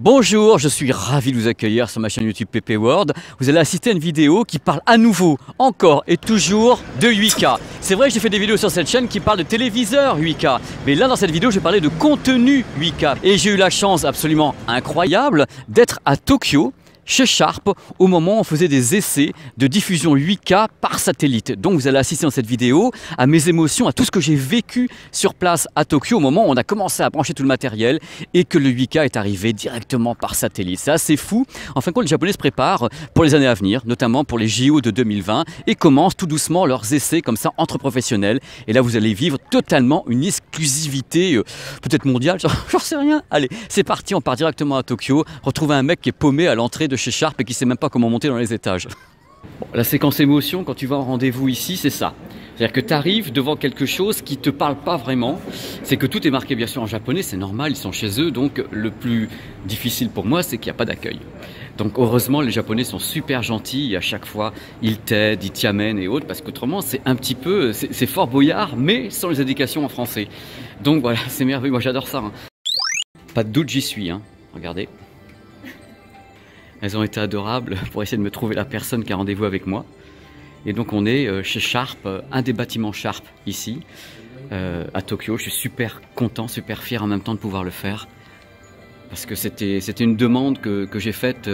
Bonjour, je suis ravi de vous accueillir sur ma chaîne YouTube PP World. Vous allez assister à une vidéo qui parle à nouveau, encore et toujours de 8K. C'est vrai que j'ai fait des vidéos sur cette chaîne qui parlent de téléviseurs 8K. Mais là, dans cette vidéo, je vais parler de contenu 8K. Et j'ai eu la chance absolument incroyable d'être à Tokyo, chez Sharp, au moment où on faisait des essais de diffusion 8K par satellite. Donc vous allez assister dans cette vidéo à mes émotions, à tout ce que j'ai vécu sur place à Tokyo au moment où on a commencé à brancher tout le matériel et que le 8K est arrivé directement par satellite. C'est assez fou. En fin de compte, les Japonais se préparent pour les années à venir, notamment pour les JO de 2020 et commencent tout doucement leurs essais comme ça entre professionnels. Et là, vous allez vivre totalement une exclusivité, peut-être mondiale, j'en sais rien. Allez, c'est parti, on part directement à Tokyo, retrouver un mec qui est paumé à l'entrée de chez Sharp et qui ne sait même pas comment monter dans les étages. Bon, la séquence émotion, quand tu vas en rendez-vous ici, c'est ça. C'est-à-dire que tu arrives devant quelque chose qui ne te parle pas vraiment. C'est que tout est marqué bien sûr en japonais, c'est normal, ils sont chez eux. Donc le plus difficile pour moi, c'est qu'il n'y a pas d'accueil. Donc heureusement, les Japonais sont super gentils et à chaque fois, ils t'aident, ils t'y amènent et autres. Parce qu'autrement, c'est un petit peu, c'est fort boyard, mais sans les indications en français. Donc voilà, c'est merveilleux, moi j'adore ça. Hein. Pas de doute, j'y suis, hein. Regardez. Elles ont été adorables pour essayer de me trouver la personne qui a rendez-vous avec moi. Et donc on est chez Sharp, un des bâtiments Sharp ici, à Tokyo. Je suis super content, super fier en même temps de pouvoir le faire. Parce que c'était une demande que j'ai faite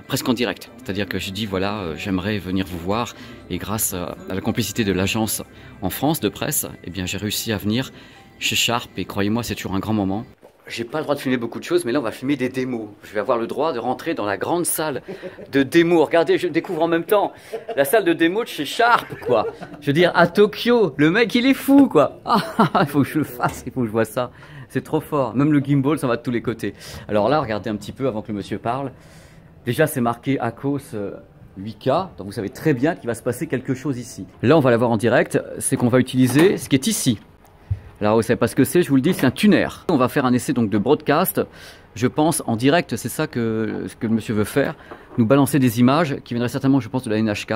presque en direct. C'est-à-dire que j'ai dit voilà, j'aimerais venir vous voir. Et grâce à la complicité de l'agence en France de presse, eh bien j'ai réussi à venir chez Sharp. Et croyez-moi, c'est toujours un grand moment. J'ai pas le droit de filmer beaucoup de choses, mais là on va filmer des démos. Je vais avoir le droit de rentrer dans la grande salle de démos. Regardez, je découvre en même temps la salle de démos de chez Sharp, quoi. Je veux dire, à Tokyo, le mec il est fou, quoi. Ah, il faut que je le fasse, il faut que je vois ça. C'est trop fort. Même le gimbal, ça va de tous les côtés. Alors là, regardez un petit peu avant que le monsieur parle. Déjà, c'est marqué ACOS 8K, donc vous savez très bien qu'il va se passer quelque chose ici. Là, on va l'avoir en direct, c'est qu'on va utiliser ce qui est ici. Alors vous savez pas ce que c'est, je vous le dis, c'est un tuner. On va faire un essai donc de broadcast, je pense en direct, c'est ça que le monsieur veut faire, nous balancer des images qui viendraient certainement, je pense, de la NHK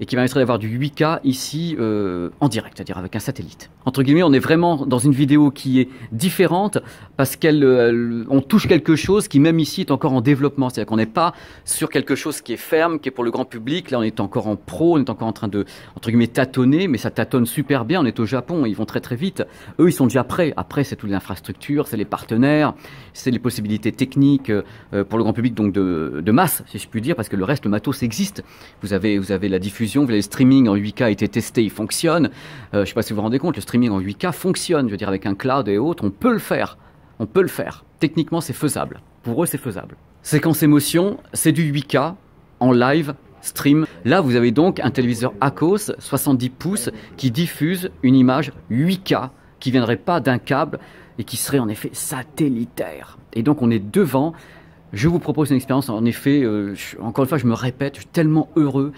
et qui permettraient d'avoir du 8K ici en direct, c'est-à-dire avec un satellite. Entre guillemets, on est vraiment dans une vidéo qui est différente parce on touche quelque chose qui même ici est encore en développement, c'est-à-dire qu'on n'est pas sur quelque chose qui est ferme, qui est pour le grand public. Là, on est encore en pro, on est encore en train de, entre guillemets, tâtonner, mais ça tâtonne super bien. On est au Japon, ils vont très très vite. Eux, ils sont déjà prêts. Après, c'est toutes les infrastructures, c'est les partenaires, c'est les possibilités techniques pour le grand public, donc de masse, si je puis dire, parce que le reste, le matos existe. Vous avez la diffusion. Vous avez le streaming en 8K a été testé, il fonctionne. Je ne sais pas si vous vous rendez compte, le streaming en 8K fonctionne. Je veux dire, avec un cloud et autres, on peut le faire. On peut le faire. Techniquement, c'est faisable. Pour eux, c'est faisable. Séquence émotion, c'est du 8K en live stream. Là, vous avez donc un téléviseur ACOS 70 pouces qui diffuse une image 8K qui ne viendrait pas d'un câble et qui serait en effet satellitaire. Et donc, on est devant. Je vous propose une expérience. En effet, encore une fois, je me répète, je suis tellement heureux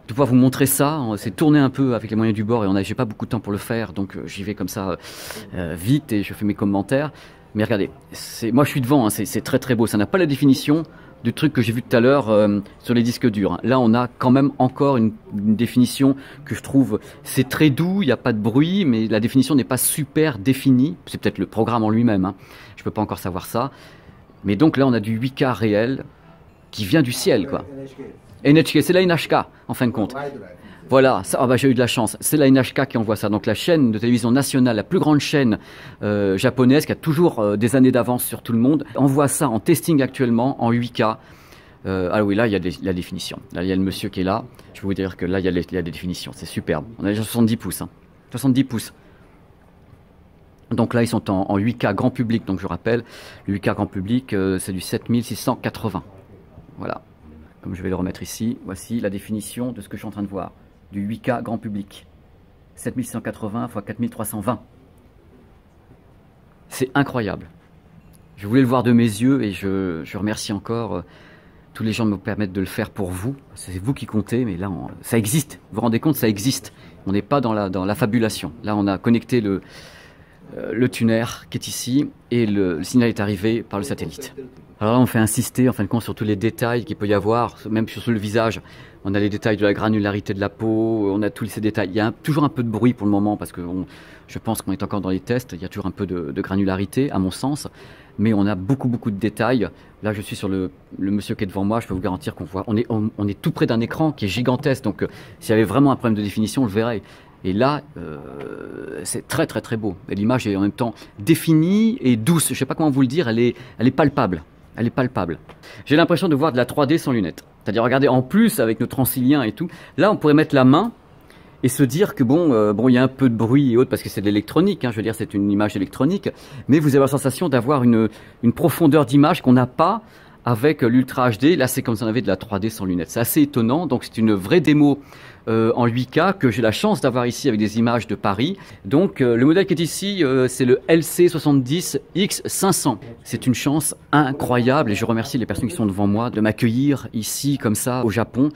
de pouvoir vous montrer ça. C'est tourné un peu avec les moyens du bord et j'ai pas beaucoup de temps pour le faire, donc j'y vais comme ça vite et je fais mes commentaires. Mais regardez, moi je suis devant, hein, c'est très très beau. Ça n'a pas la définition du truc que j'ai vu tout à l'heure sur les disques durs. Hein. Là, on a quand même encore une définition que je trouve, c'est très doux, il n'y a pas de bruit, mais la définition n'est pas super définie. C'est peut-être le programme en lui-même, hein. Je peux pas encore savoir ça. Mais donc là, on a du 8K réel qui vient du ciel, quoi. NHK, c'est la NHK en fin de compte. Voilà, j'ai eu de la chance. C'est la NHK qui envoie ça. Donc la chaîne de télévision nationale, la plus grande chaîne japonaise qui a toujours des années d'avance sur tout le monde, envoie ça en testing actuellement en 8K. Alors oui, là il y a la définition. Là il y a le monsieur qui est là. Je vais vous dire que là il y a des définitions. C'est superbe. On a déjà 70 pouces. Hein. 70 pouces. Donc là ils sont en 8K grand public. Donc je rappelle, le 8K grand public c'est du 7680. Voilà. Comme je vais le remettre ici, voici la définition de ce que je suis en train de voir. Du 8K grand public. 7680 x 4320. C'est incroyable. Je voulais le voir de mes yeux et je remercie encore tous les gens de me permettre de le faire pour vous. C'est vous qui comptez, mais là, ça existe. Vous vous rendez compte, ça existe. On n'est pas dans la fabulation. Là, on a connecté le tuner qui est ici et le signal est arrivé par le satellite. Alors là, on fait insister en fin de compte sur tous les détails qu'il peut y avoir, même sur le visage. On a les détails de la granularité de la peau, on a tous ces détails. Il y a toujours un peu de bruit pour le moment parce que je pense qu'on est encore dans les tests. Il y a toujours un peu de granularité, à mon sens. Mais on a beaucoup de détails. Là, je suis sur le monsieur qui est devant moi. Je peux vous garantir qu'on voit. On est tout près d'un écran qui est gigantesque. Donc, s'il y avait vraiment un problème de définition, on le verrait. Et là, c'est très beau. L'image est en même temps définie et douce. Je ne sais pas comment vous le dire. Elle est palpable. Elle est palpable. J'ai l'impression de voir de la 3D sans lunettes. C'est-à-dire, regardez, en plus, avec notre Transilien et tout, là, on pourrait mettre la main et se dire que il y a un peu de bruit et autres, parce que c'est de l'électronique, hein, je veux dire, c'est une image électronique, mais vous avez la sensation d'avoir une profondeur d'image qu'on n'a pas avec l'Ultra HD. Là, c'est comme si on avait de la 3D sans lunettes. C'est assez étonnant, donc c'est une vraie démo en 8K que j'ai la chance d'avoir ici avec des images de Paris. Donc le modèle qui est ici, c'est le LC70X500. C'est une chance incroyable et je remercie les personnes qui sont devant moi de m'accueillir ici comme ça au Japon.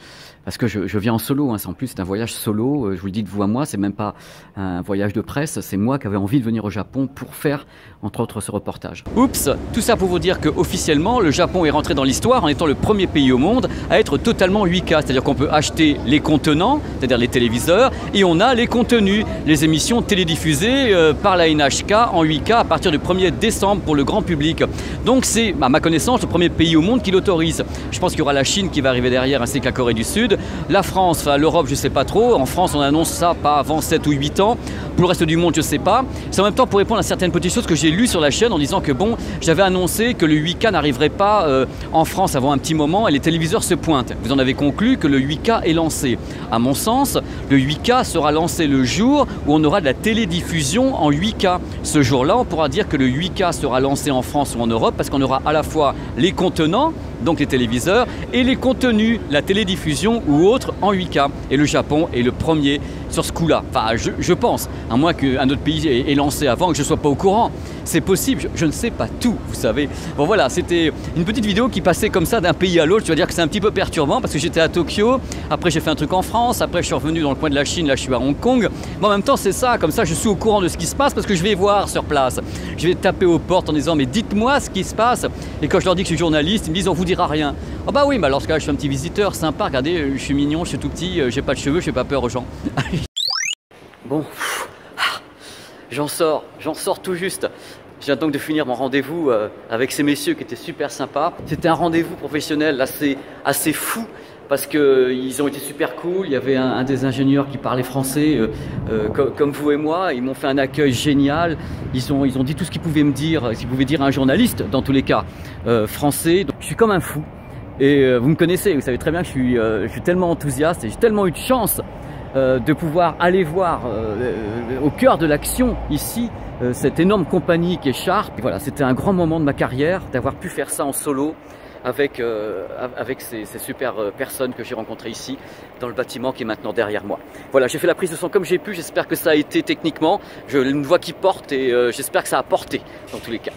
Parce que je viens en solo, hein. En plus c'est un voyage solo, je vous le dis de vous à moi, c'est même pas un voyage de presse, c'est moi qui avais envie de venir au Japon pour faire, entre autres, ce reportage. Oups, tout ça pour vous dire que officiellement le Japon est rentré dans l'histoire en étant le premier pays au monde à être totalement 8K, c'est-à-dire qu'on peut acheter les contenants, c'est-à-dire les téléviseurs, et on a les contenus, les émissions télédiffusées par la NHK en 8K à partir du 1er décembre pour le grand public. Donc c'est, à ma connaissance, le premier pays au monde qui l'autorise. Je pense qu'il y aura la Chine qui va arriver derrière, ainsi que la Corée du Sud. La France, enfin l'Europe, je ne sais pas trop. En France, on annonce ça pas avant 7 ou 8 ans. Pour le reste du monde, je ne sais pas. C'est en même temps pour répondre à certaines petites choses que j'ai lues sur la chaîne en disant que j'avais annoncé que le 8K n'arriverait pas en France avant un petit moment et les téléviseurs se pointent. Vous en avez conclu que le 8K est lancé. À mon sens, le 8K sera lancé le jour où on aura de la télédiffusion en 8K. Ce jour-là, on pourra dire que le 8K sera lancé en France ou en Europe parce qu'on aura à la fois les contenants, donc les téléviseurs, et les contenus, la télédiffusion ou autre en 8K. Et le Japon est le premier sur ce coup-là. Enfin, je pense, à moins qu'un autre pays ait lancé avant et que je ne sois pas au courant. C'est possible, je ne sais pas tout, vous savez. Bon voilà, c'était une petite vidéo qui passait comme ça d'un pays à l'autre. Je dois dire que c'est un petit peu perturbant parce que j'étais à Tokyo, après j'ai fait un truc en France, après je suis revenu dans le coin de la Chine, là je suis à Hong Kong. Mais en même temps c'est ça, comme ça je suis au courant de ce qui se passe parce que je vais voir sur place. Je vais taper aux portes en disant mais dites-moi ce qui se passe. Et quand je leur dis que je suis journaliste, ils me disent on vous dira rien. Oh bah oui, bah alors ce cas je suis un petit visiteur sympa, regardez, je suis mignon, je suis tout petit, j'ai pas de cheveux, je fais pas peur aux gens. Bon, j'en sors tout juste. Je viens donc de finir mon rendez-vous avec ces messieurs qui étaient super sympas. C'était un rendez-vous professionnel assez fou parce qu'ils ont été super cool. Il y avait un des ingénieurs qui parlait français comme vous et moi. Ils m'ont fait un accueil génial. Ils ont dit tout ce qu'ils pouvaient me dire, ce qu'ils pouvaient dire à un journaliste dans tous les cas français. Donc, je suis comme un fou. Et vous me connaissez, vous savez très bien que je suis tellement enthousiaste et j'ai tellement eu de chance de pouvoir aller voir au cœur de l'action ici cette énorme compagnie qui est Sharp. Et voilà, c'était un grand moment de ma carrière d'avoir pu faire ça en solo avec ces super personnes que j'ai rencontrées ici dans le bâtiment qui est maintenant derrière moi. Voilà, j'ai fait la prise de son comme j'ai pu, j'espère que ça a été techniquement, j'ai une voix qui porte et j'espère que ça a porté dans tous les cas.